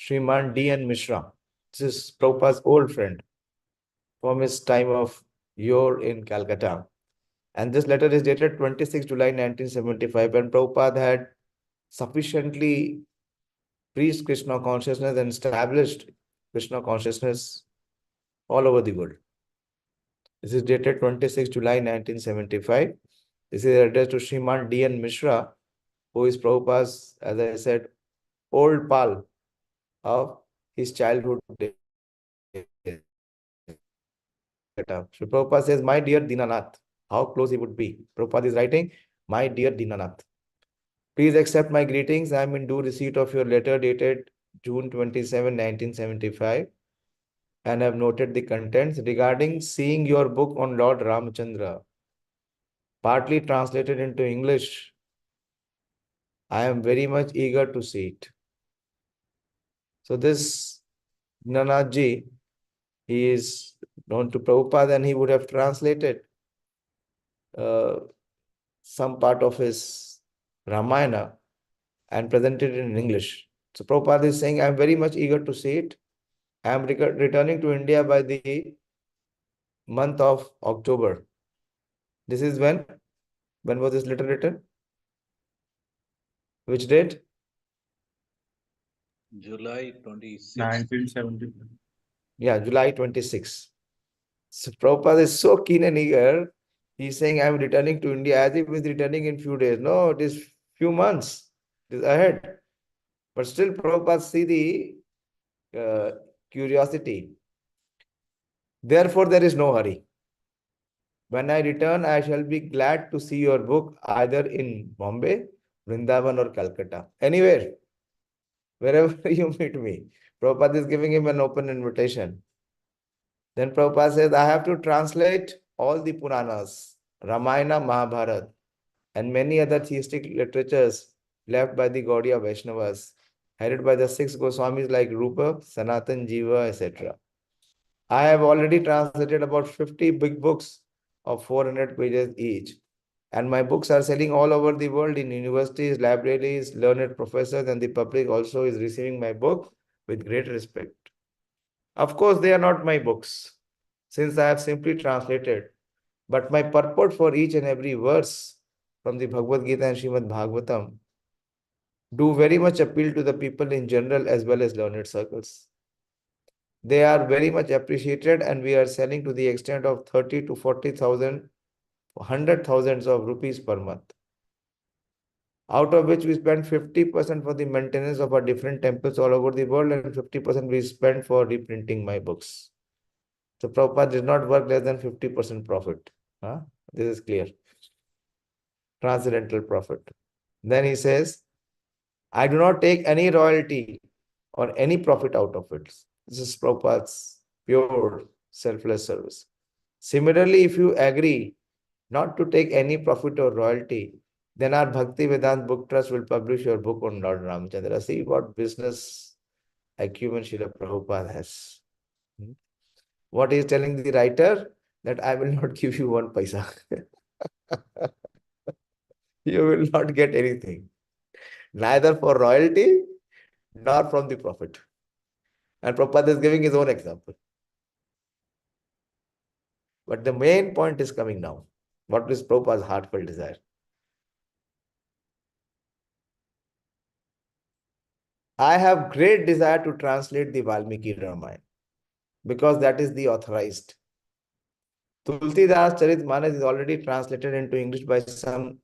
Sriman D.N. Mishra. This is Prabhupada's old friend from his time of yore in Calcutta. And this letter is dated 26 July 1975, when Prabhupada had sufficiently preached Krishna consciousness and established Krishna consciousness all over the world. This is dated 26 July 1975. This is addressed to Sriman D.N. Mishra, who is Prabhupada's, as I said, old pal of his childhood days. So Prabhupada says, my dear Dinanath, how close he would be. Prabhupada is writing, my dear Dinanath, please accept my greetings. I am in due receipt of your letter dated June 27, 1975, and have noted the contents regarding seeing your book on Lord Ramachandra, partly translated into English. I am very much eager to see it. So this Dinanathji, he is known to Prabhupada, and he would have translated some part of his Rāmāyaṇa and presented it in English. So Prabhupada is saying, I am very much eager to see it. I am returning to India by the month of October. This is when? When was this letter written? Which date? July 26. 1970. Yeah, July 26. So Prabhupada is so keen and eager. He's saying, I am returning to India as if he's returning in few days. No, it is few months. It is ahead. But still Prabhupada see the curiosity. Therefore, there is no hurry. When I return, I shall be glad to see your book either in Bombay, Vrindavan or Calcutta. Anywhere, wherever you meet me. Prabhupada is giving him an open invitation. Then Prabhupada says, I have to translate all the Puranas, Rāmāyaṇa, Mahabharata, and many other theistic literatures left by the Gaudiya Vaishnavas, headed by the 6 Goswamis like Rupa, Sanatan, Jiva, etc. I have already translated about 50 big books of 400 pages each. And my books are selling all over the world in universities, libraries, learned professors, and the public also is receiving my book with great respect. Of course, they are not my books, since I have simply translated. But my purport for each and every verse from the Bhagavad Gita and Srimad Bhagavatam do very much appeal to the people in general as well as learned circles. They are very much appreciated, and we are selling to the extent of 30 to 40,000, 100,000 of rupees per month. Out of which we spend 50% for the maintenance of our different temples all over the world, and 50% we spend for reprinting my books. So Prabhupada did not work less than 50% profit. This is clear. Transcendental profit. Then he says, I do not take any royalty or any profit out of it. This is Prabhupada's pure selfless service. Similarly, if you agree not to take any profit or royalty, then our Bhakti Vedanta Book Trust will publish your book on Lord Ramachandra. See what business acumen Srila Prabhupada has. What he is telling the writer? That I will not give you 1 paisa. You will not get anything. Neither for royalty, nor from the profit. And Prabhupada is giving his own example. But the main point is coming now. What is Prabhupada's heartfelt desire? I have great desire to translate the Vālmīki Rāmāyaṇa, because that is the authorized. Tulsidas Charitmanas is already translated into English by some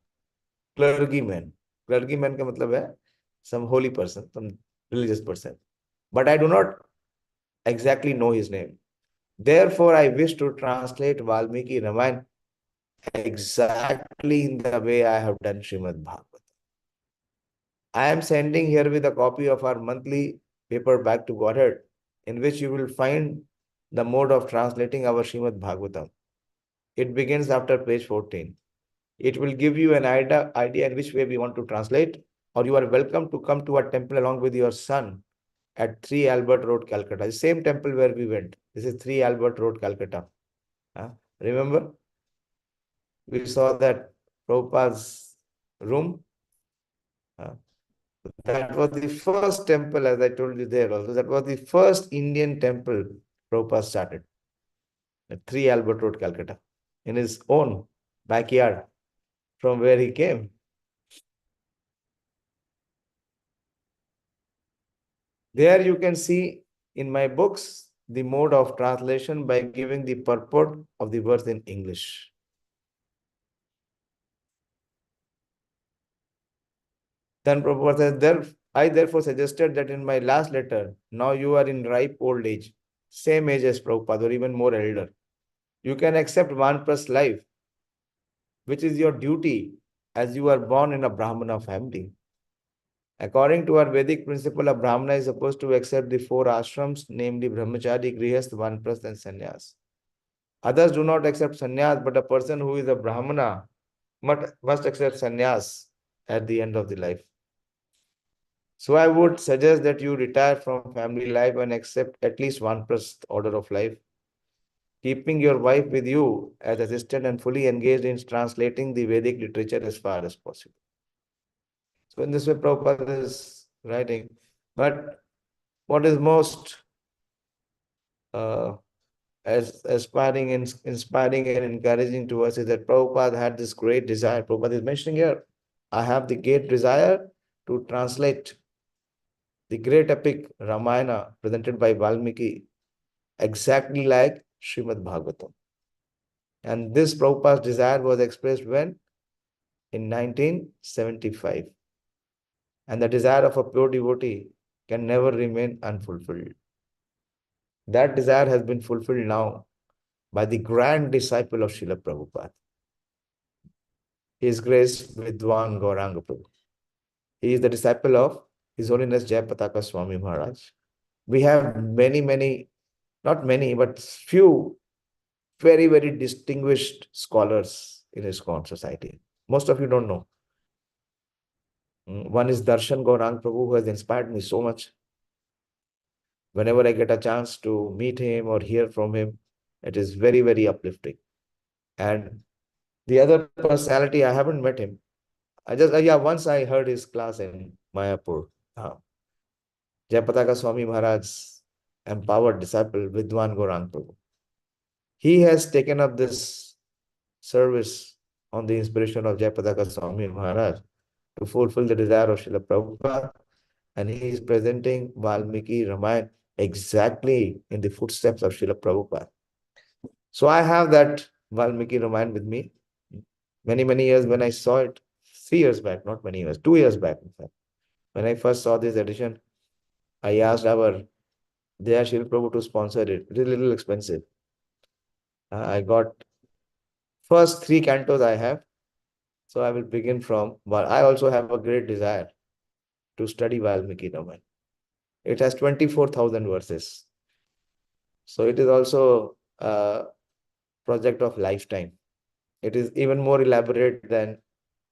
clergyman. Clergyman ka matlab hai some holy person, some religious person. But I do not exactly know his name. Therefore, I wish to translate Vālmīki Rāmāyaṇa exactly in the way I have done Srimad Bhagavatam. I am sending here with a copy of our monthly paper Back to Godhead, in which you will find the mode of translating our Srimad Bhagavatam. It begins after page 14. It will give you an idea in which way we want to translate, or you are welcome to come to our temple along with your son at 3 Albert Road, Calcutta. The same temple where we went. This is 3 Albert Road, Calcutta. Remember? We saw that Prabhupada's room. That was the first temple, as I told you there also. That was the first Indian temple Prabhupada started at 3 Albert Road, Calcutta, in his own backyard from where he came. There you can see in my books the mode of translation by giving the purport of the verse in English. Then Prabhupada says, I therefore suggested that in my last letter, now you are in ripe old age, same age as Prabhupada or even more elder. You can accept Vānpra's life, which is your duty as you are born in a Brahmana family. According to our Vedic principle, a Brahmana is supposed to accept the 4 ashrams, namely Brahmachari, Grihastha, Vanprastha and Sannyas. Others do not accept sannyas, but a person who is a Brahmana must accept sannyas at the end of the life. So I would suggest that you retire from family life and accept at least Vanprastha order of life, keeping your wife with you as assistant and fully engaged in translating the Vedic literature as far as possible. So in this way, Prabhupada is writing. But what is most inspiring and encouraging to us is that Prabhupada had this great desire. Prabhupada is mentioning here, I have the great desire to translate the great epic Ramayana presented by Vālmīki exactly like Srimad Bhagavatam. And this Prabhupada's desire was expressed when? In 1975. And the desire of a pure devotee can never remain unfulfilled. That desire has been fulfilled now by the grand disciple of Srila Prabhupada, His Grace Vidwan Gauranga Prabhu. He is the disciple of His Holiness Jayapataka Swami Maharaj. We have many, not many, but few very, very distinguished scholars in ISKCON society. Most of you don't know. One is Darshan Gaurang Prabhu, who has inspired me so much. Whenever I get a chance to meet him or hear from him, it is very, very uplifting. And the other personality, I haven't met him. Once I heard his class in Mayapur. Jayapataka Swami Maharaj's empowered disciple, Vidwan Gaurang Prabhu. He has taken up this service on the inspiration of Jayapataka Swami Maharaj to fulfill the desire of Srila Prabhupada, and he is presenting Vālmīki Ramayana exactly in the footsteps of Srila Prabhupada. So I have that Vālmīki Ramayana with me. Many years when I saw it, 3 years back, not many years, 2 years back, in fact. When I first saw this edition, I asked our Daya Srila Prabhu to sponsor it. It is a little expensive. I got first 3 cantos I have. So I will begin from, but I also have a great desire to study Vālmīki Ramayana. It has 24,000 verses. So it is also a project of lifetime. It is even more elaborate than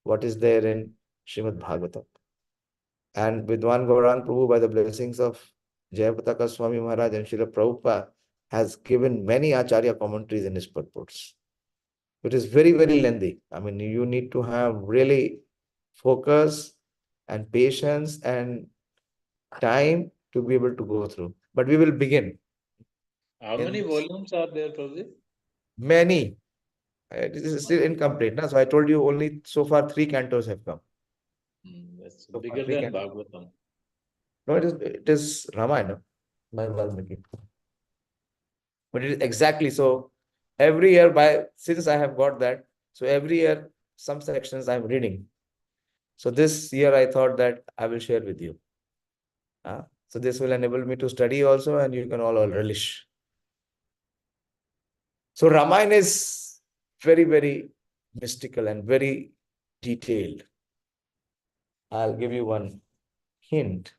what is there in Srimad Bhagavatam. And Vidwan Gaurang Prabhu, by the blessings of Jayapataka Swami Maharaj and Srila Prabhupada, has given many Acharya commentaries in his purports. It is very, very lengthy. I mean, you need to have really focus and patience and time to be able to go through. But we will begin. How many volumes are there, Prabhuji? Many. It is still incomplete. No? So I told you only so far 3 cantos have come. That's So bigger than Bhagavatam. No, it is Ramayana by Vālmīki. But it is exactly so. Every year, since I have got that, so every year some sections I am reading. So this year I thought that I will share with you. So this will enable me to study also, and you can all relish. So Ramayana is very, very mystical and very detailed. I'll give you one hint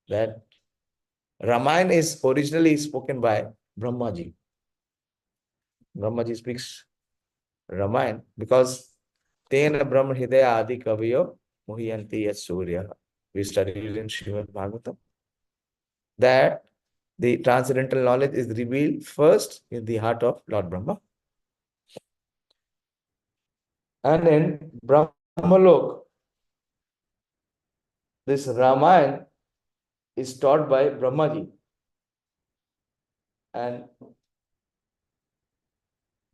that Ramayana is originally spoken by Brahmaji. Brahmaji speaks Ramayana because Tena Brahma Hidaya Adi Kaviyo Muhyanti Yat Surya. We studied in Srimad Bhagavatam that the transcendental knowledge is revealed first in the heart of Lord Brahma. And in Brahmalok, This Ramayana is taught by Brahmaji. And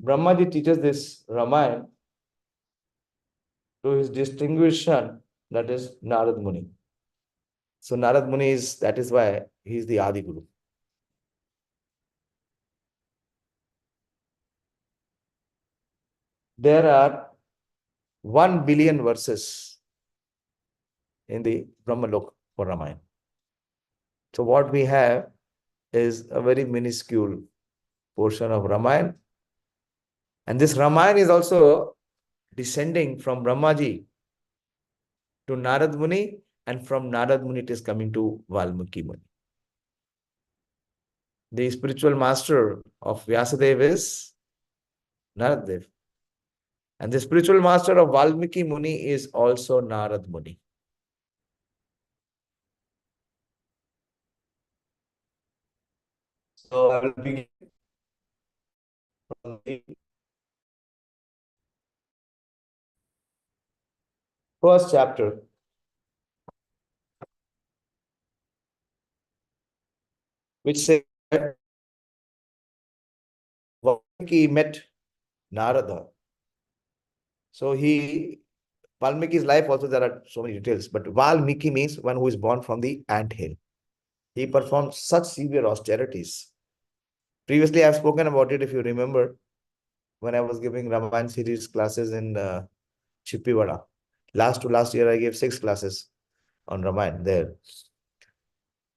Brahmaji teaches this Ramayana to his distinguished son, that is Narad Muni. So Narad Muni that is why he is the Adi Guru. There are 1 billion verses in the Brahmalok for Ramayana. So what we have is a very minuscule portion of Ramayana. And this Ramayana is also descending from Brahmaji to Narad Muni, and from Narad Muni it is coming to Vālmīki Muni. The spiritual master of Vyasadeva is Narad Dev. And the spiritual master of Vālmīki Muni is also Narad Muni. So I will begin from the first chapter, which says that Vālmīki met Narada. So Vālmīki's life also, there are so many details, but Vālmīki means one who is born from the anthill. He performed such severe austerities. Previously, I have spoken about it, if you remember, when I was giving Ramayana series classes in Chippivada. Last year, I gave 6 classes on Ramayana there.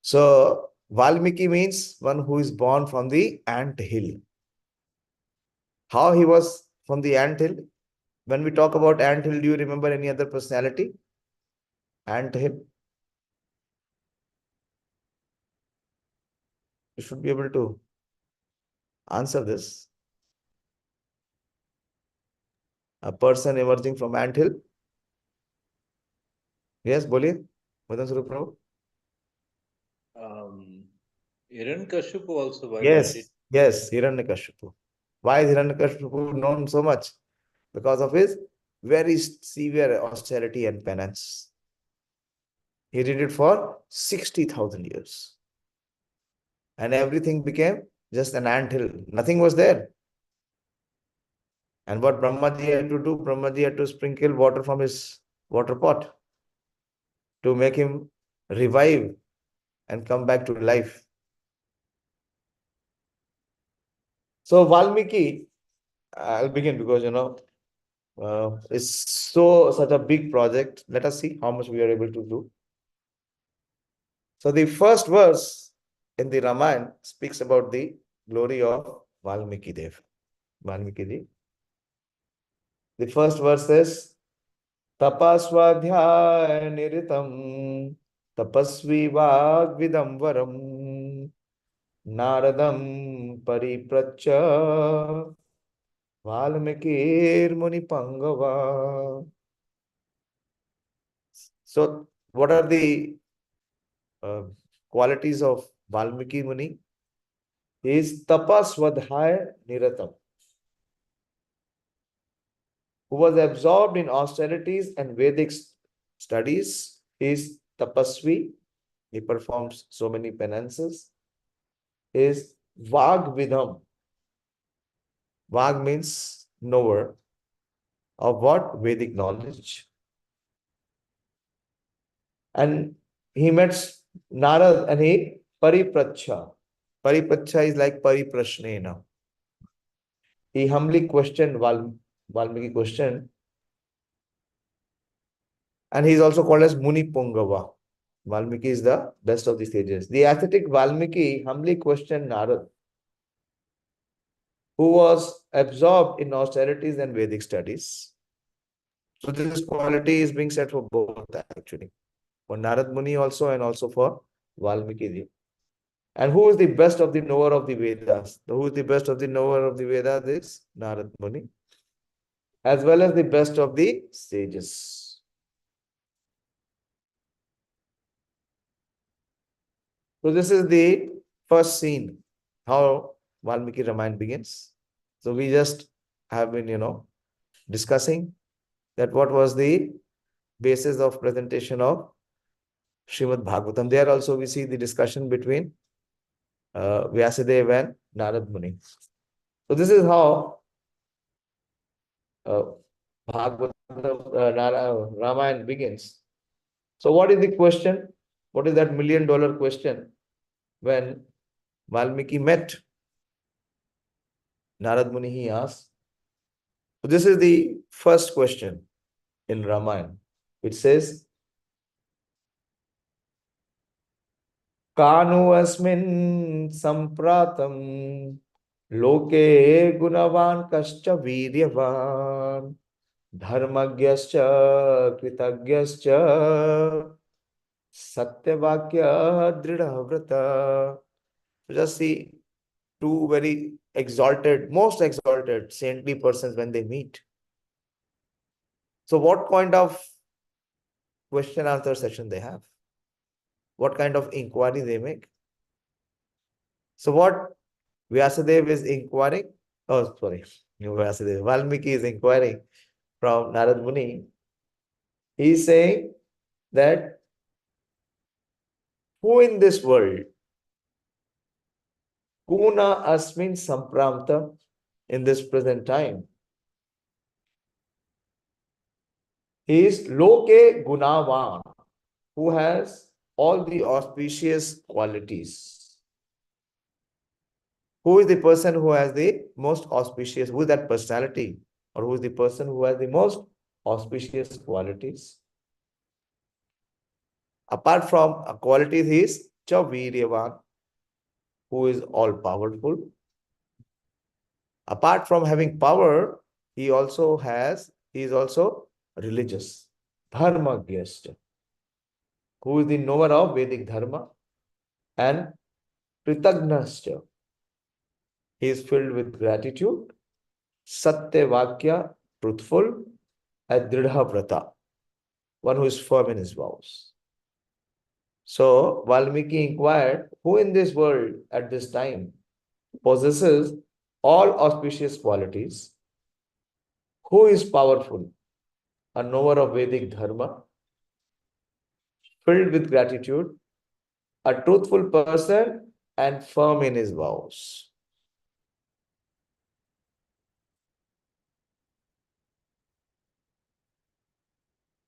So, Vālmīki means one who is born from the anthill. How he was from the anthill? When we talk about anthill, do you remember any other personality? Anthill. You should be able to answer this. A person emerging from anthill. Yes, boliye. Madan Swarup Prabhu. Hiranyakashipu also. Why Yes, not it? yes, Hiranyakashipu. Why is Hiranyakashipu known so much? Because of his very severe austerity and penance. He did it for 60,000 years. And everything became just an anthill. Nothing was there. And what Brahmaji had to do, Brahmaji had to sprinkle water from his water pot to make him revive and come back to life. So Vālmīki, I'll begin because, it's such a big project. Let us see how much we are able to do. So the first verse in the Ramayana speaks about the glory of Vālmīki Dev. Vālmīki Ji. The first verse says, Tapasvadhyaya niritam tapasvi vagvidamvaram Naradam paripracha Vālmīkir muni pangava. So, what are the qualities of Vālmīki Muni? He is tapasvadhyaya niratam, who was absorbed in austerities and Vedic studies. He is tapasvi. He performs so many penances. He is vagvidam. Vag means knower of what? Vedic knowledge. And he met Narad and he paripracha. Paripracha is like pariprashnena. He humbly questioned Vālmīki question. And he is also called as Muni Pungava. Vālmīki is the best of the sages. The ascetic Vālmīki humbly questioned Narad, who was absorbed in austerities and Vedic studies. So this quality is being said for both actually. For Narad Muni also and also for Vālmīki Ji. And who is the best of the knower of the Vedas? Who is the best of the knower of the Vedas is Narad Muni, as well as the best of the sages. So this is the first scene, how Vālmīki Ramayana begins. So we just have been, discussing that what was the basis of presentation of Srimad Bhagavatam. There also we see the discussion between Vyasadeva and Narad Muni. So this is how Bhagavatam, Ramayana begins. So what is the question? What is that $1 million question? When Vālmīki met Narad Muni, he asked. So this is the first question in Ramayana. It says, Kanu asmin sampratam loke gunavan kascha viryavan dharmagyascha kritagyascha satyavakya dridhavrata. Just see two very exalted, most exalted, saintly persons when they meet. So what kind of question answer session they have? What kind of inquiry they make? So what Vyasadeva is inquiring, oh sorry, Vyasadeva, Vālmīki is inquiring from Narad Muni. He is saying that who in this world, kuna asmin sampramta, in this present time, he is loke gunavan, who has all the auspicious qualities. Who is the person who has the most auspicious, who is that personality, or who is the person who has the most auspicious qualities? Apart from qualities, he is Chaviryavan, who is all powerful. Apart from having power, he is also religious. Dharmagyascha, who is the knower of Vedic Dharma. And Kritagnascha, he is filled with gratitude. Satyavakya, truthful. And Dridhavrata, one who is firm in his vows. So Vālmīki inquired, who in this world at this time possesses all auspicious qualities? Who is powerful? A knower of Vedic Dharma, filled with gratitude, a truthful person, and firm in his vows.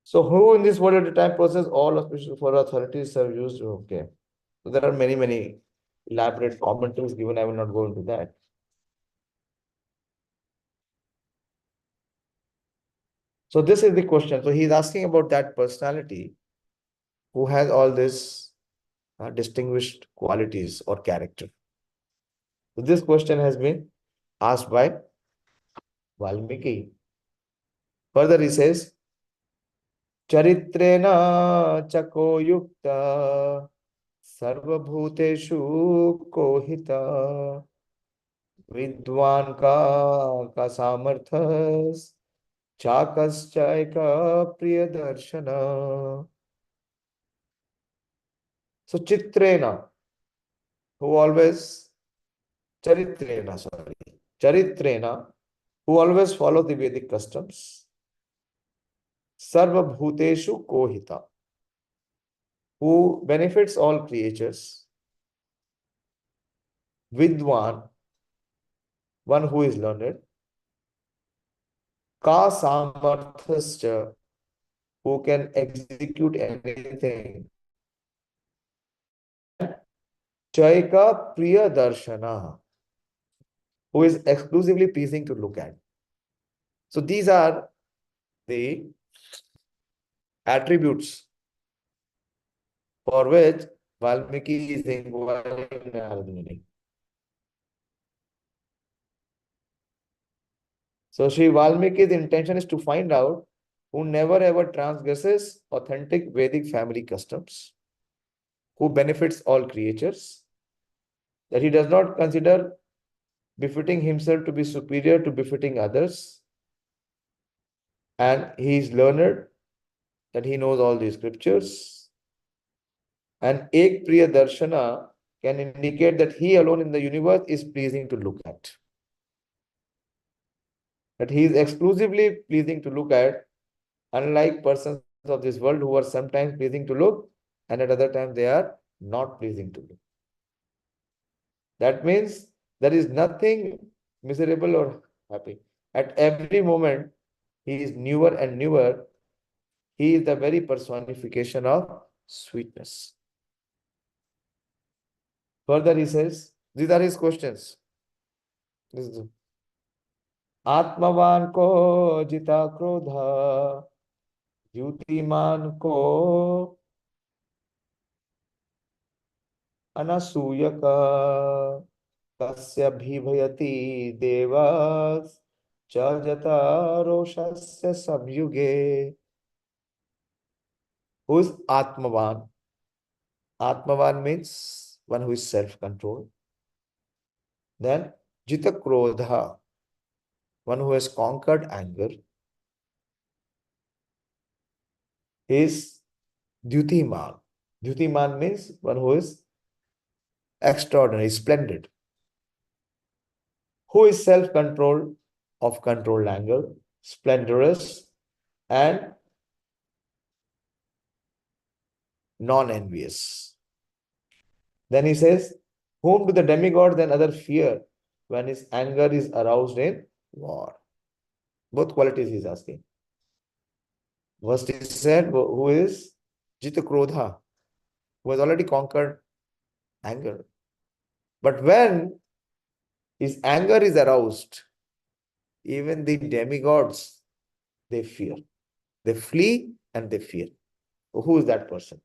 So who in this world at the time possesses all auspicious for authorities have used? Okay. So there are many elaborate commentaries given. I will not go into that. So this is the question. So he is asking about that personality who has all these distinguished qualities or character. So this question has been asked by Vālmīki. Further he says, Charitrena chako yukta sarvabhuteshu kohita vidwan ka samarthas chakaschaika priyadarshana. So Charitrena, who always follow the Vedic customs. Sarva bhuteshu kohita, who benefits all creatures. Vidwan, one who is learned. Ka samarthascha, who can execute anything. And Chaika priya darshana, who is exclusively pleasing to look at. So these are the attributes for which Vālmīki is inquiring Narad Muni. So Sri Vālmīki's intention is to find out who never ever transgresses authentic Vedic family customs, who benefits all creatures, that he does not consider befitting himself to be superior to befitting others, and he is learned, that he knows all the scriptures, and Ek Priya Darshana can indicate that he alone in the universe is pleasing to look at. That he is exclusively pleasing to look at, unlike persons of this world who are sometimes pleasing to look and at other time they are not pleasing to me. That means there is nothing miserable or happy. At every moment, he is newer and newer. He is the very personification of sweetness. Further, he says, these are his questions. आत्मवान को जिता क्रोधा द्युतिमान को अनसूयक तस्य भिभयति देवास च जता रोषस्य संयुगे. Who is Atmavan? Atmavan means one who is self-controlled. Then Jita Krodha, one who has conquered anger. Is Dyutiman. Dyutiman means one who is extraordinary, splendid. Who is self-controlled, of controlled anger, splendorous, and non-envious. Then he says, whom do the demigods and others fear when his anger is aroused in war? Both qualities he is asking. First he said, who is Jita Krodha, who has already conquered anger. But when his anger is aroused, even the demigods, they fear. They flee and they fear. Who is that person?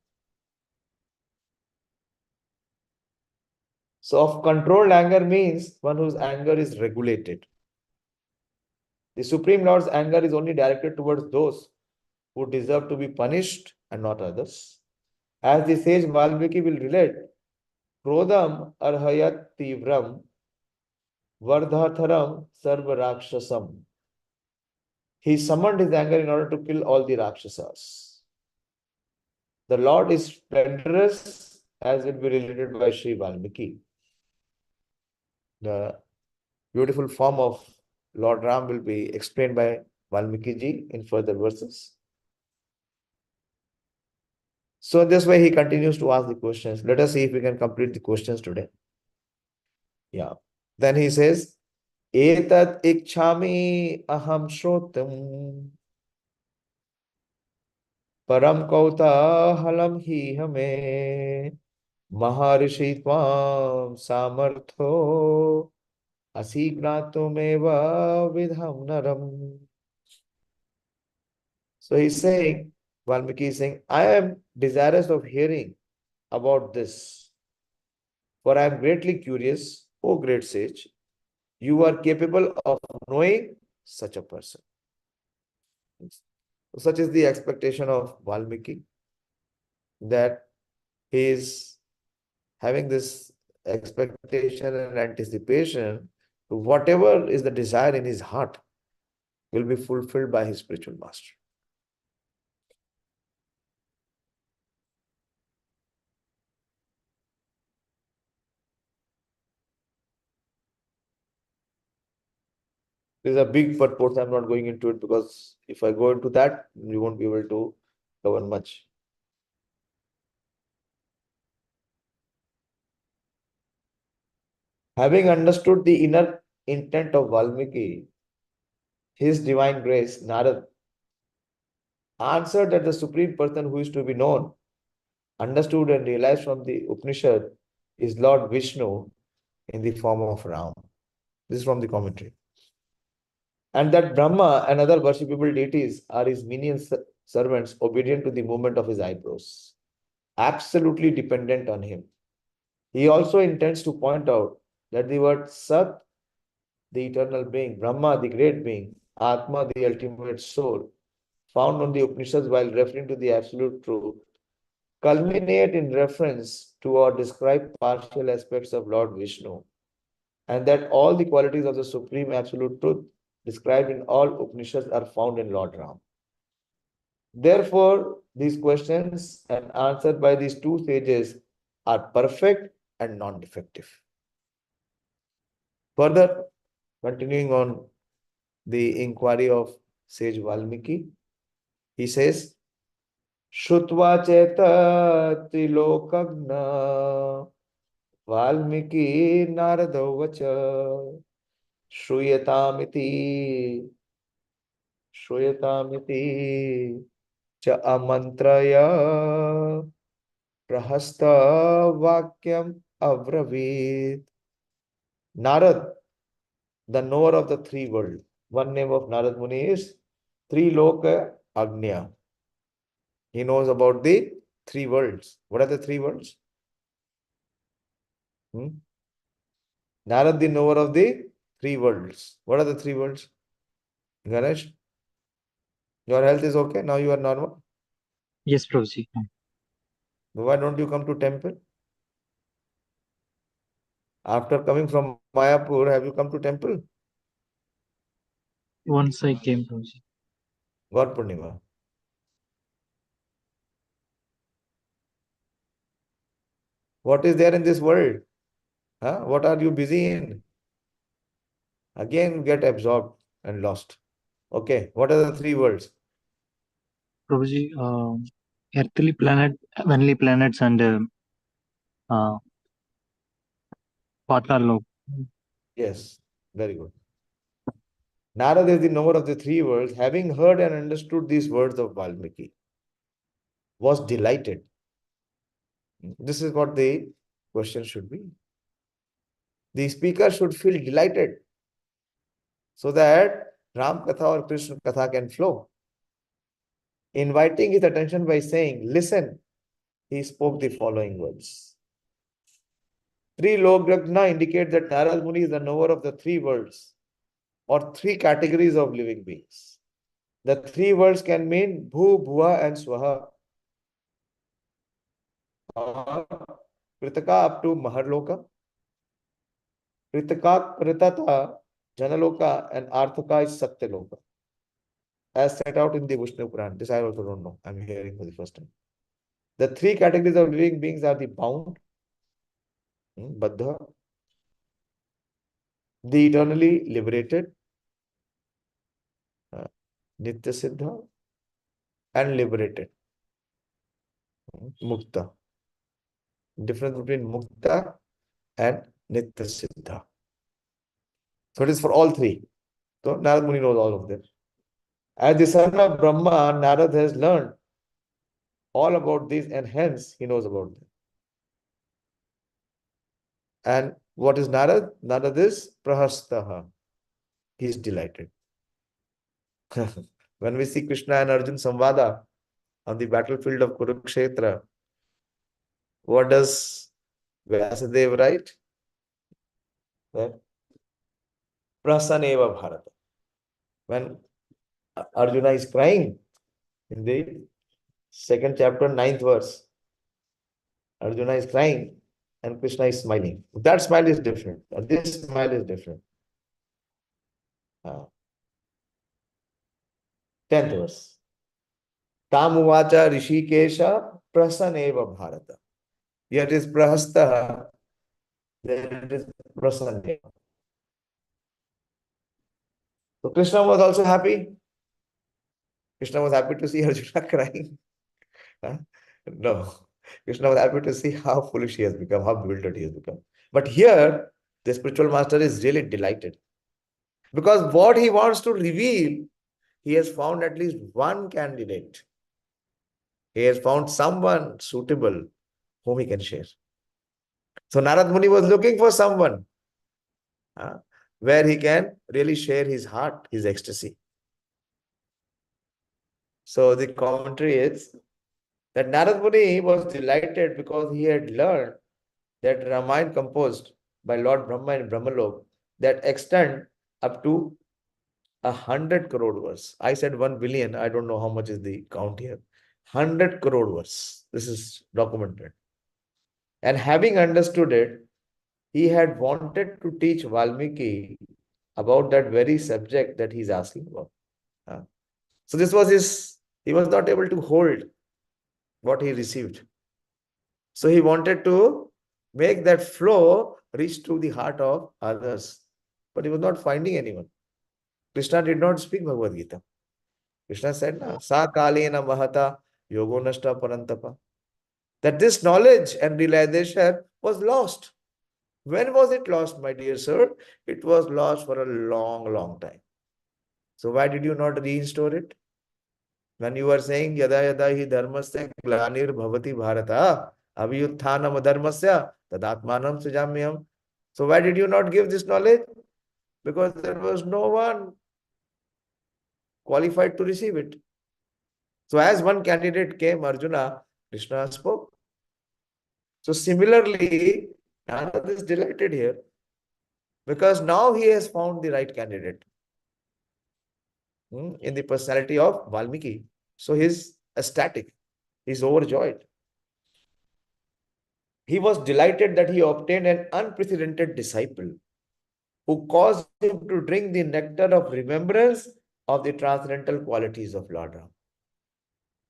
So, of controlled anger means one whose anger is regulated. The Supreme Lord's anger is only directed towards those who deserve to be punished and not others. As the sage Vālmīki will relate, Krodham arhayat tivram vardhatharam sarva rakshasam. He summoned his anger in order to kill all the Rakshasas. The Lord is splendorous, as will be related by Sri Vālmīki. The beautiful form of Lord Ram will be explained by Vālmīki ji in further verses. So this way he continues to ask the questions. Let us see if we can complete the questions today. Yeah. Then he says, Etat ikchami aham shrotam param kauta halam hi hame maharishi tvam samartho asignatumeva vidham naram. So he's saying, Vālmīki is saying, I am desirous of hearing about this, for I am greatly curious, O great sage, you are capable of knowing such a person. Such is the expectation of Vālmīki, that he is having this expectation and anticipation to whatever is the desire in his heart will be fulfilled by his spiritual master. This is a big purport. I'm not going into it because if I go into that, we won't be able to cover much. Having understood the inner intent of Vālmīki, His Divine Grace, Narad, answered that the Supreme Person who is to be known, understood and realized from the Upanishad is Lord Vishnu in the form of Ram. This is from the commentary. And that Brahma and other worshipable deities are his minion servants obedient to the movement of his eyebrows, absolutely dependent on him. He also intends to point out that the word Sat, the eternal being, Brahma, the great being, Atma, the ultimate soul, found on the Upanishads while referring to the absolute truth, culminate in reference to or describe partial aspects of Lord Vishnu, and that all the qualities of the Supreme Absolute Truth described in all Upanishads are found in Lord Ram. Therefore, these questions and answered by these two sages are perfect and non-defective. Further, continuing on the inquiry of sage Vālmīki, he says, Shrutva cheta trilokagna Vālmīki narado vacha Shruyatamiti Shruyatamiti cha amantraya prahasta vakyam avravit. Narad, the knower of the three worlds. One name of Narad Muni is Triloka Agnya. He knows about the three worlds. What are the three worlds? Narad, the knower of the three worlds. What are the three worlds? Ganesh, your health is okay? Now you are normal? Yes, Prabhuji. Why don't you come to temple? After coming from Mayapur, have you come to temple? Once I came, Prabhuji. God Purnima. What is there in this world? Huh? What are you busy in? Again, get absorbed and lost. Okay, what are the three worlds? Prabhuji, earthly planet, heavenly planets, and Patal. Yes, very good. Narada is the knower of the three worlds, having heard and understood these words of Vālmīki, was delighted. This is what the question should be. The speaker should feel delighted so that Ram Katha or Krishna Katha can flow. Inviting his attention by saying, listen, he spoke the following words. Three Logragna indicate that Narad Muni is the knower of the three worlds or three categories of living beings. The three worlds can mean Bhu, Bhuva and Swaha. Kritaka up to Maharloka. Kritaka, Kritata, Janaloka and Arthaka is Satyaloka. As set out in the Vishnu Puran. This I also don't know. I'm hearing for the first time. The three categories of living beings are the bound, Baddha, the eternally liberated, Nitya Siddha, and liberated, Mukta. Difference between Mukta and Nitya Siddha. So it is for all three. So Narad Muni knows all of them. As the son of Brahma, Narad has learned all about these and hence he knows about them. And what is Narad? Narad is Prahastaha. He is delighted. When we see Krishna and Arjun Samvada on the battlefield of Kurukshetra, what does Vyasadeva write? That Prasaneva Bharata. When Arjuna is crying in the second chapter, 9th verse, Arjuna is crying and Krishna is smiling. That smile is different. This smile is different. 10th verse. Tamuvacha Rishikesha Prasaneva Bharata. Yet is Prahasta, then it is Prasaneva. So Krishna was also happy. Krishna was happy to see Arjuna crying. No. Krishna was happy to see how foolish he has become, how bewildered he has become. But here, the spiritual master is really delighted. Because what he wants to reveal, he has found at least one candidate. He has found someone suitable whom he can share. So Narad Muni was looking for someone where he can really share his heart, his ecstasy. So the commentary is that Narad Muni was delighted because he had learned that Rāmāyaṇa composed by Lord Brahma in Brahmalok that extend up to 100 crore verse. I said 1 billion. I don't know how much is the count here. 100 crore verse. This is documented. And having understood it, he had wanted to teach Vālmīki about that very subject that he's asking about. So this was he was not able to hold what he received. So he wanted to make that flow reach to the heart of others. But he was not finding anyone. Krishna did not speak Bhagavad Gita. Krishna said, Sa kalena mahata yogo nashta parantapa. That this knowledge and realization was lost. When was it lost, my dear sir? It was lost for a long, long time. So why did you not reinstore it? When you were saying yada yada hi dharmasya glanir bhavati bharata abhiyutthanam adharmasya tadatmanam sujamyam. So why did you not give this knowledge? Because there was no one qualified to receive it. So as one candidate came, Arjuna, Krishna spoke. So similarly, Narada is delighted here because now he has found the right candidate in the personality of Vālmīki. So he's ecstatic, he's overjoyed. He was delighted that he obtained an unprecedented disciple who caused him to drink the nectar of remembrance of the transcendental qualities of Lord Ram.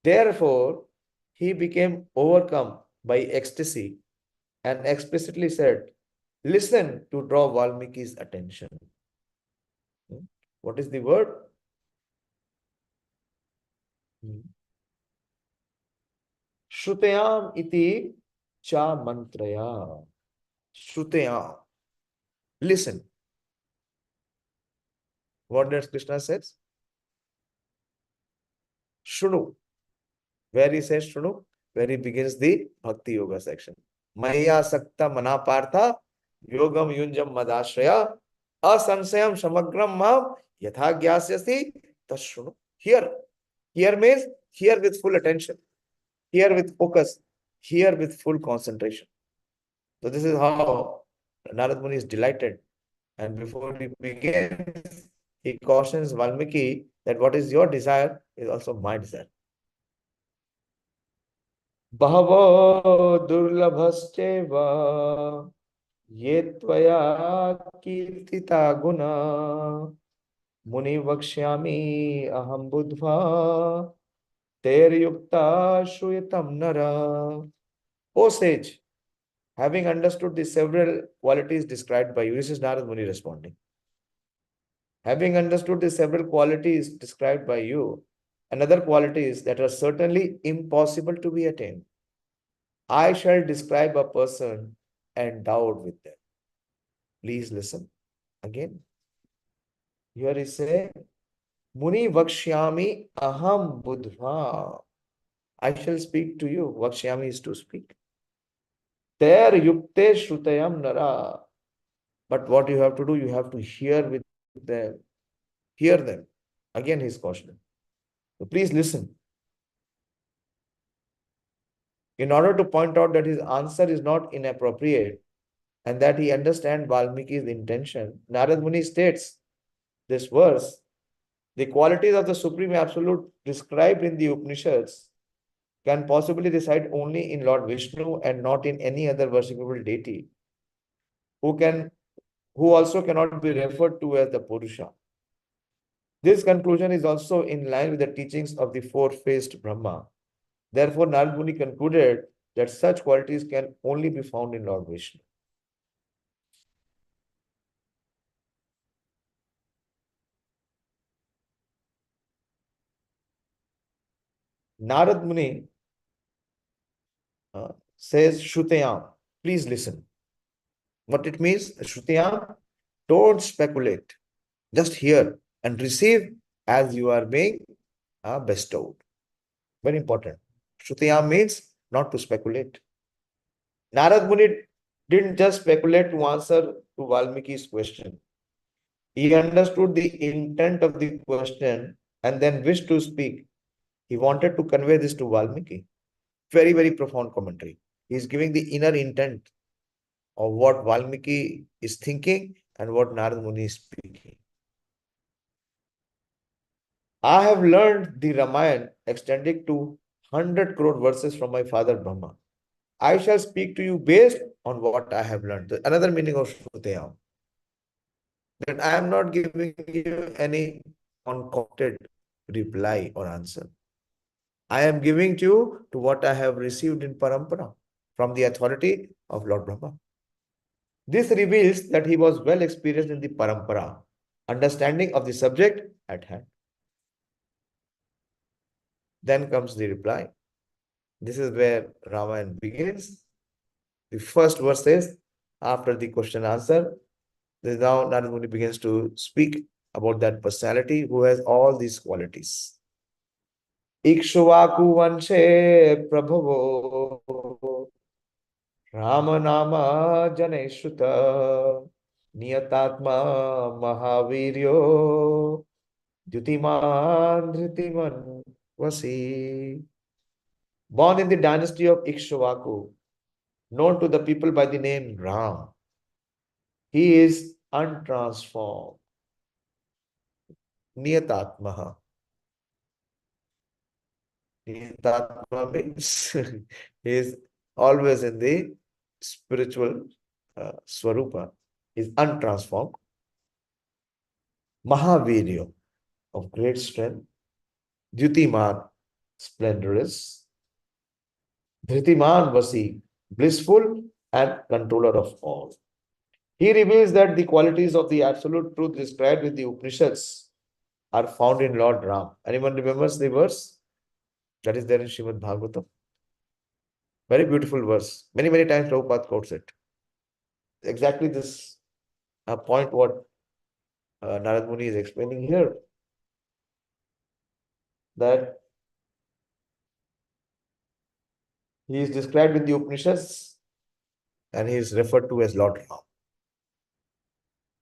Therefore, he became overcome by ecstasy and explicitly said, listen to draw Vālmīki's attention. What is the word? Shrutayam iti cha mantraya. Shrutayam. Listen. What does Krishna says? Shrunu. Where he says Shrunu? Where he begins the Bhakti Yoga section. Maya sakta manapartha yogam yunjam madashraya asansayam samagram mam yatha gyasyasi tashrunu. Here. Here means here with full attention. Here with focus. Here with full concentration. So this is how Narad Muni is delighted. And before he begins, he cautions Vālmīki that what is your desire is also my desire. Bhava durlabhascheva ye tvaya kirtita guna muni vakshyami aham buddha ter yukta shruyatam nara. O sage, having understood the several qualities described by you, this is Narad Muni responding. Having understood the several qualities described by you, and other qualities that are certainly impossible to be attained, I shall describe a person endowed with them. Please listen again. Here he says, Muni vakshyami aham buddha. I shall speak to you. Vakshyami is to speak. Ter yukte shrutayam nara. But what you have to do, you have to hear with them. Hear them. Again, he is cautioning. So please listen. In order to point out that his answer is not inappropriate and that he understands Vālmīki's intention, Narad Muni states this verse, the qualities of the Supreme Absolute described in the Upanishads can possibly reside only in Lord Vishnu and not in any other worshipable deity, who also cannot be referred to as the Purusha. This conclusion is also in line with the teachings of the four-faced Brahma. Therefore, Narad Muni concluded that such qualities can only be found in Lord Vishnu. Narad Muni says, Shrutayam, please listen. What it means? Shrutayam, don't speculate. Just hear and receive as you are being bestowed. Very important. Shrutayam means not to speculate. Narad Muni didn't just speculate to answer to Vālmīki's question. He understood the intent of the question and then wished to speak. He wanted to convey this to Vālmīki. Very, very profound commentary. He is giving the inner intent of what Vālmīki is thinking and what Narad Muni is speaking. I have learned the Rāmāyaṇa extending to 100 crore verses from my father Brahma. I shall speak to you based on what I have learned. Another meaning of Shrutayam. That I am not giving you any concocted reply or answer. I am giving to you to what I have received in Parampara from the authority of Lord Brahma. This reveals that he was well experienced in the Parampara, understanding of the subject at hand. Then comes the reply. This is where Ramayana begins. The first verse is after the question answer. Now Narada Muni begins to speak about that personality who has all these qualities. Ikshvaku vanshe prabhavo Ramanama Janeshruta Niyatatma Mahaviryo Dyutiman Dhritiman Vasi. Born in the dynasty of Ikshvaku, known to the people by the name Ram, he is untransformed. Niyatatma. Niyatatma means he is always in the spiritual swarupa, is untransformed. Mahavirya, of great strength. Dyutiman, splendorous. Dhritiman Vasi, blissful and controller of all. He reveals that the qualities of the absolute truth described in the Upanishads are found in Lord Ram. Anyone remembers the verse? That is there in Srimad Bhagavatam. Very beautiful verse. Many, many times Prabhupada quotes it. Exactly this point what Narad Muni is explaining here. That he is described in the Upanishads and he is referred to as Lord Ram.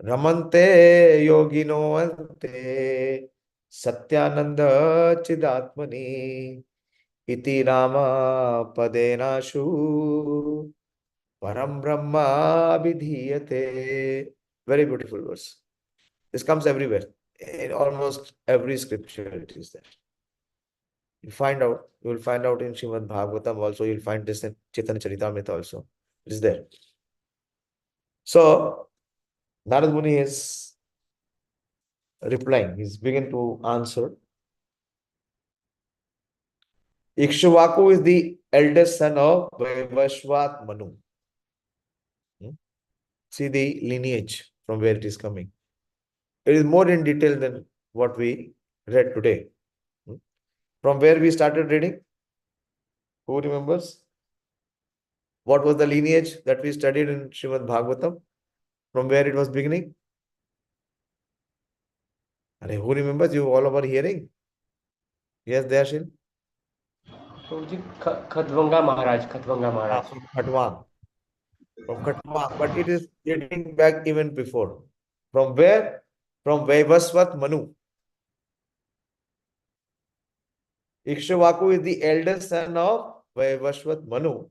Ramante yogino ante satyananda chidatmani iti rama padenashu param brahma vidhiyate. Very beautiful verse. This comes everywhere. In almost every scripture it is there. You will find out in Srimad Bhagavatam also, you'll find this in Chaitanya Charitamrita also. It is there. So, Narad Muni is replying, he's beginning to answer. Ikshvaku is the eldest son of Vaivashvat Manu. See the lineage from where it is coming. It is more in detail than what we read today. From where we started reading? Who remembers? What was the lineage that we studied in Srimad Bhagavatam? From where it was beginning? Who remembers? You all over hearing? Yes, Dayashil? Khadvanga Maharaj. From Khatwan. From Khatwan. But it is dating back even before. From where? From Vaivasvat Manu. Ikshvaku is the eldest son of Vaivasvat Manu.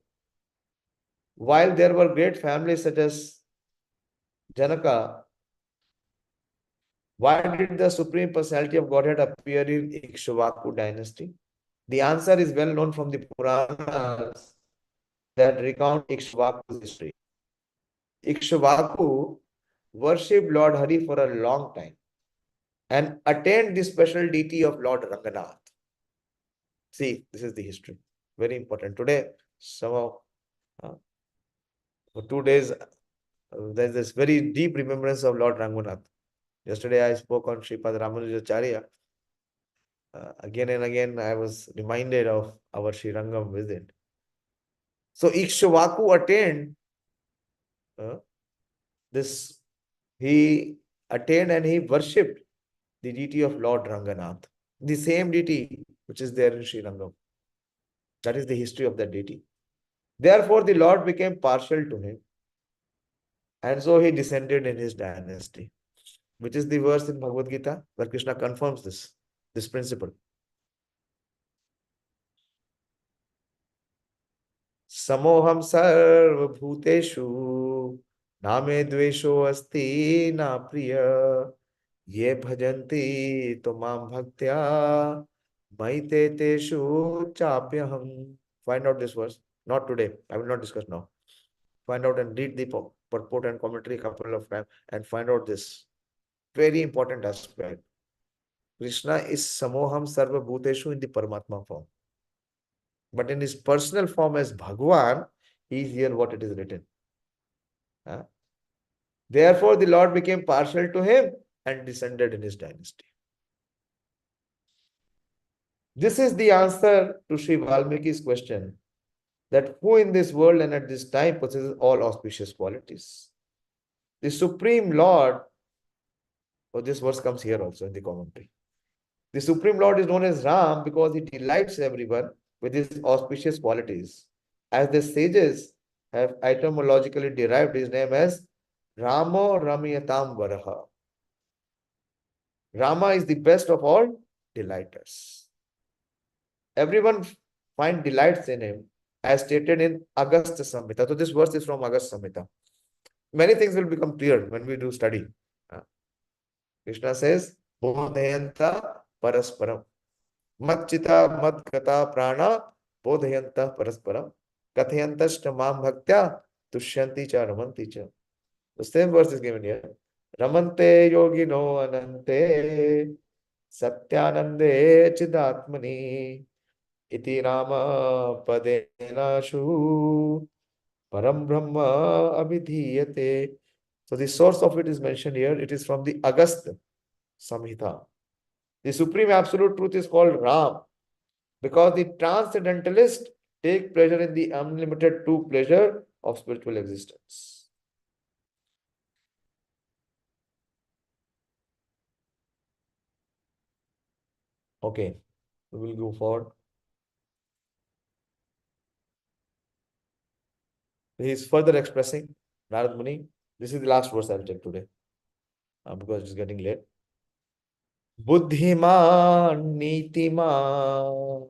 While there were great families such as Janaka, why did the Supreme Personality of Godhead appear in Ikshvaku dynasty? The answer is well known from the Puranas that recount Ikshvaku's history. Ikshvaku worshipped Lord Hari for a long time and attained the special deity of Lord Ranganath. See, this is the history. Very important. Today, somehow, for 2 days, there's this very deep remembrance of Lord Ranganath. Yesterday, I spoke on Sripad Ramanujacharya. Again and again, I was reminded of our Srirangam visit. So, Ikshvaku attained this. He attained and he worshipped the deity of Lord Ranganath. The same deity which is there in Srirangam. That is the history of that deity. Therefore, the Lord became partial to him. And so he descended in his dynasty. Which is the verse in Bhagavad Gita where Krishna confirms this principle. Samoham sarva bhuteshu name dvesho asti na priya ye bhajanti tomam bhaktya maite teshu chapyaham. Find out this verse. Not today. I will not discuss now. Find out and read the purport and commentary a couple of times and find out this very important aspect. Krishna is Samoham Sarva Bhuteshu in the Paramatma form. But in his personal form as Bhagwan, he is here what it is written. Therefore, the Lord became partial to him and descended in his dynasty. This is the answer to Sri Vālmīki's question, that who in this world and at this time possesses all auspicious qualities? The Supreme Lord, this verse comes here also in the commentary. The Supreme Lord is known as Ram because he delights everyone with his auspicious qualities. As the sages have etymologically derived his name as Rāmāyaṇa. Rama is the best of all delighters. Everyone find delights in him, as stated in Agastya Samhita. So this verse is from Agastya Samhita. Many things will become clear when we do study. Krishna says, Bodhayanta parasparam. Matchita madgata prana bodhayanta parasparam. Kathayantashta mam bhaktya tushyanti cha ramanti cha. The same verse is given here. Ramante yogino anante satyanande chidatmani iti rama padenashu param brahma abhidhiyate. So the source of it is mentioned here. It is from the Agastya Samhita. The supreme absolute truth is called Ram because the transcendentalists take pleasure in the unlimited true pleasure of spiritual existence. Okay, we will go forward. He is further expressing, Narad Muni. This is the last verse I will take today because it is getting late. Buddhiman nitiman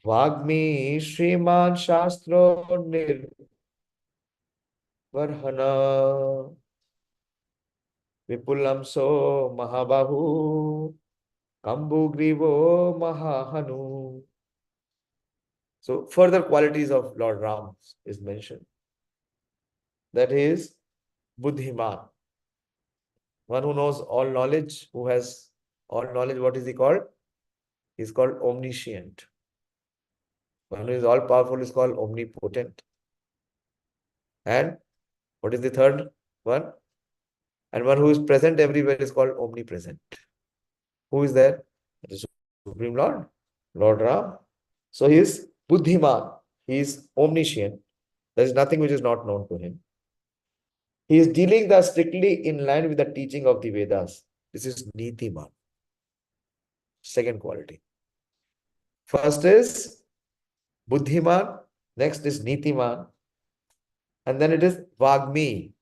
Vāgmi Shriman Shastro Nirvarhana Vipulamso Mahabahu Kambugrivo Mahahanu. So further qualities of Lord Ram is mentioned. That is Buddhiman. One who knows all knowledge, who has all knowledge, what is he called? He is called omniscient. One who is all powerful is called omnipotent. And what is the third one? And one who is present everywhere is called omnipresent. Who is there? It is Supreme Lord, Lord Ram. So he is Buddhiman. He is omniscient. There is nothing which is not known to him. He is dealing thus strictly in line with the teaching of the Vedas. This is Nitiman. Second quality. First is Buddhiman. Next is Nitiman. And then it is Vāgmi.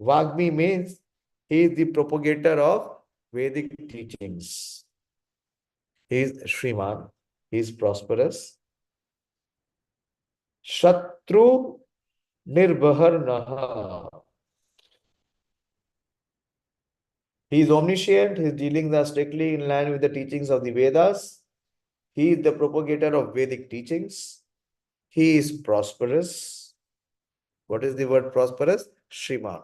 Vāgmi means he is the propagator of Vedic teachings. He is Shriman. He is prosperous. Shatru Nirbharnaha. He is omniscient. His dealings are strictly in line with the teachings of the Vedas. He is the propagator of Vedic teachings. He is prosperous. What is the word prosperous? Shriman.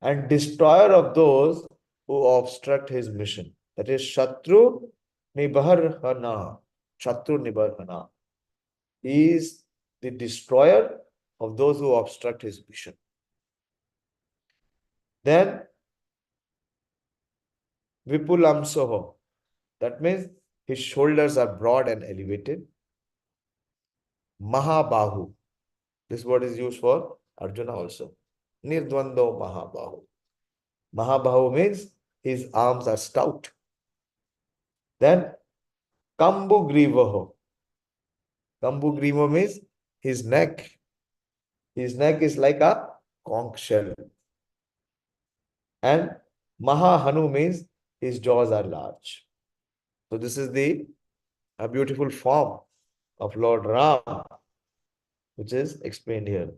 And destroyer of those who obstruct his mission. That is Shatru Nibharhana. Shatru Nibharhana. He is the destroyer of those who obstruct his mission. Then Vipulamsoho. That means his shoulders are broad and elevated. Mahabahu. This word is used for Arjuna also. Nirdvando Mahabahu. Mahabahu means his arms are stout. Then Kambugrivaho. Kambugriva means his neck. His neck is like a conch shell. And Mahahanu means his jaws are large. So this is a beautiful form of Lord Ram, which is explained here.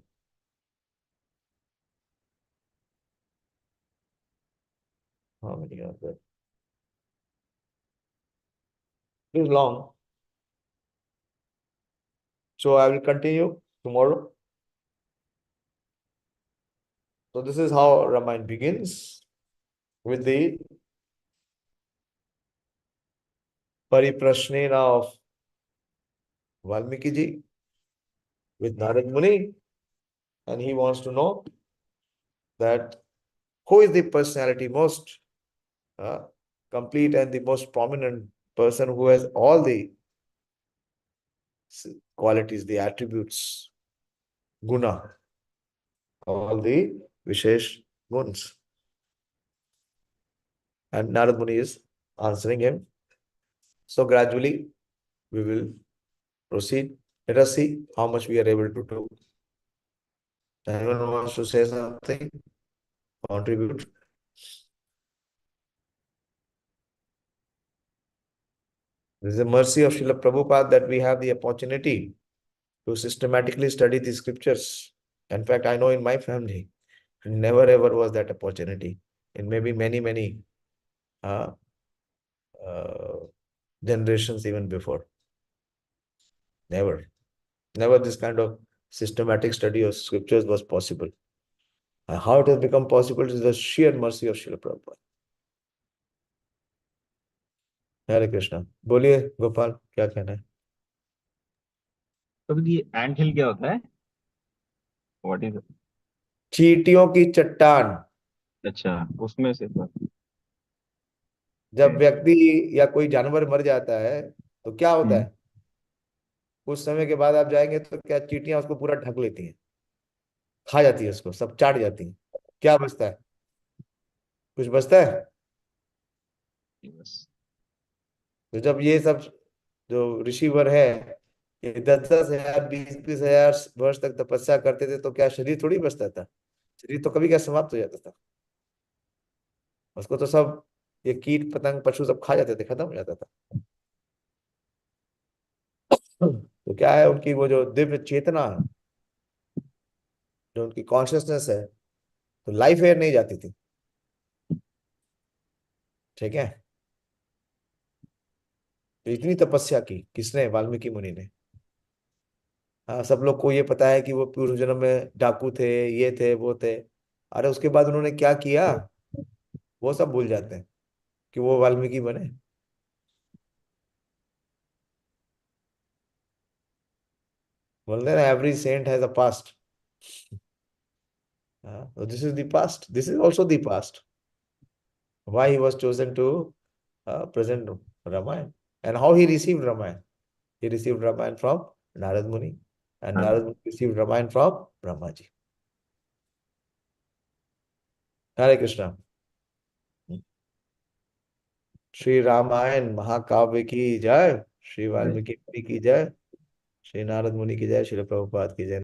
How many are there? It is long. So I will continue tomorrow. So this is how Ramayana begins with the Pariprashnena of Vālmīki ji with Narad Muni, and he wants to know that who is the personality most complete and the most prominent person who has all the qualities, the attributes, guna, all the Vishesh guns. And Narad Muni is answering him. So gradually we will proceed. Let us see how much we are able to do. Anyone wants to say something? Contribute? This is the mercy of Srila Prabhupada that we have the opportunity to systematically study the scriptures. In fact, I know in my family, never ever was that opportunity. In maybe many uh, generations even before. Never. Never this kind of systematic study of scriptures was possible. How it has become possible is the sheer mercy of Srila Prabhupada. हरे कृष्णा. बोलिए गोपाल, क्या कहना है? तो ये एंट हिल क्या होता है? What is? चींटियों की चट्टान. अच्छा, उसमें से जब व्यक्ति या कोई जानवर मर जाता है तो क्या होता है? कुछ समय के बाद आप जाएंगे तो क्या चींटियां उसको पूरा ढक लेती हैं, खा जाती है, उसको सब चाट जाती हैं. क्या बचता है? कुछ बचता है? बस तो जब ये सब जो ऋषिवर है ये 10,000 20,000 वर्ष तक तपस्या करते थे तो क्या शरीर थोड़ी बचता था? शरीर तो कभी क्या समाप्त हो जाता था. उसको तो सब ये कीट पतंग पशु सब खा जाते थे, खत्म हो जाता था. तो क्या है, उनकी वो जो दिव्य चेतना है, जो उनकी कॉन्शियसनेस है, तो लाइफ एयर नहीं जाती थी. ठीक है. तो इतनी तपस्या की किसने? वाल्मीकि मुनि ने. हाँ, सब लोग को ये पता है कि वो पूर्व जन्म में डाकू थे, ये थे, वो थे. अरे उसके बाद उन्होंने क्या किया वो सब भूल जाते हैं कि वो वाल्मीकि बने. बोलते हैं ना, every saint has a past. So this is the past. This is also the past. Why he was chosen to present Ramayana and how he received Ramayana. He received Ramayana from Narad Muni, and Narad Muni received Ramayana from Brahmaji. Hare Krishna. Shri Ramayan महाकाव्य की जय. श्री वाल्मीकि मुनि की जय. श्री नारद मुनि की जय. श्री प्रभुपाद की जय.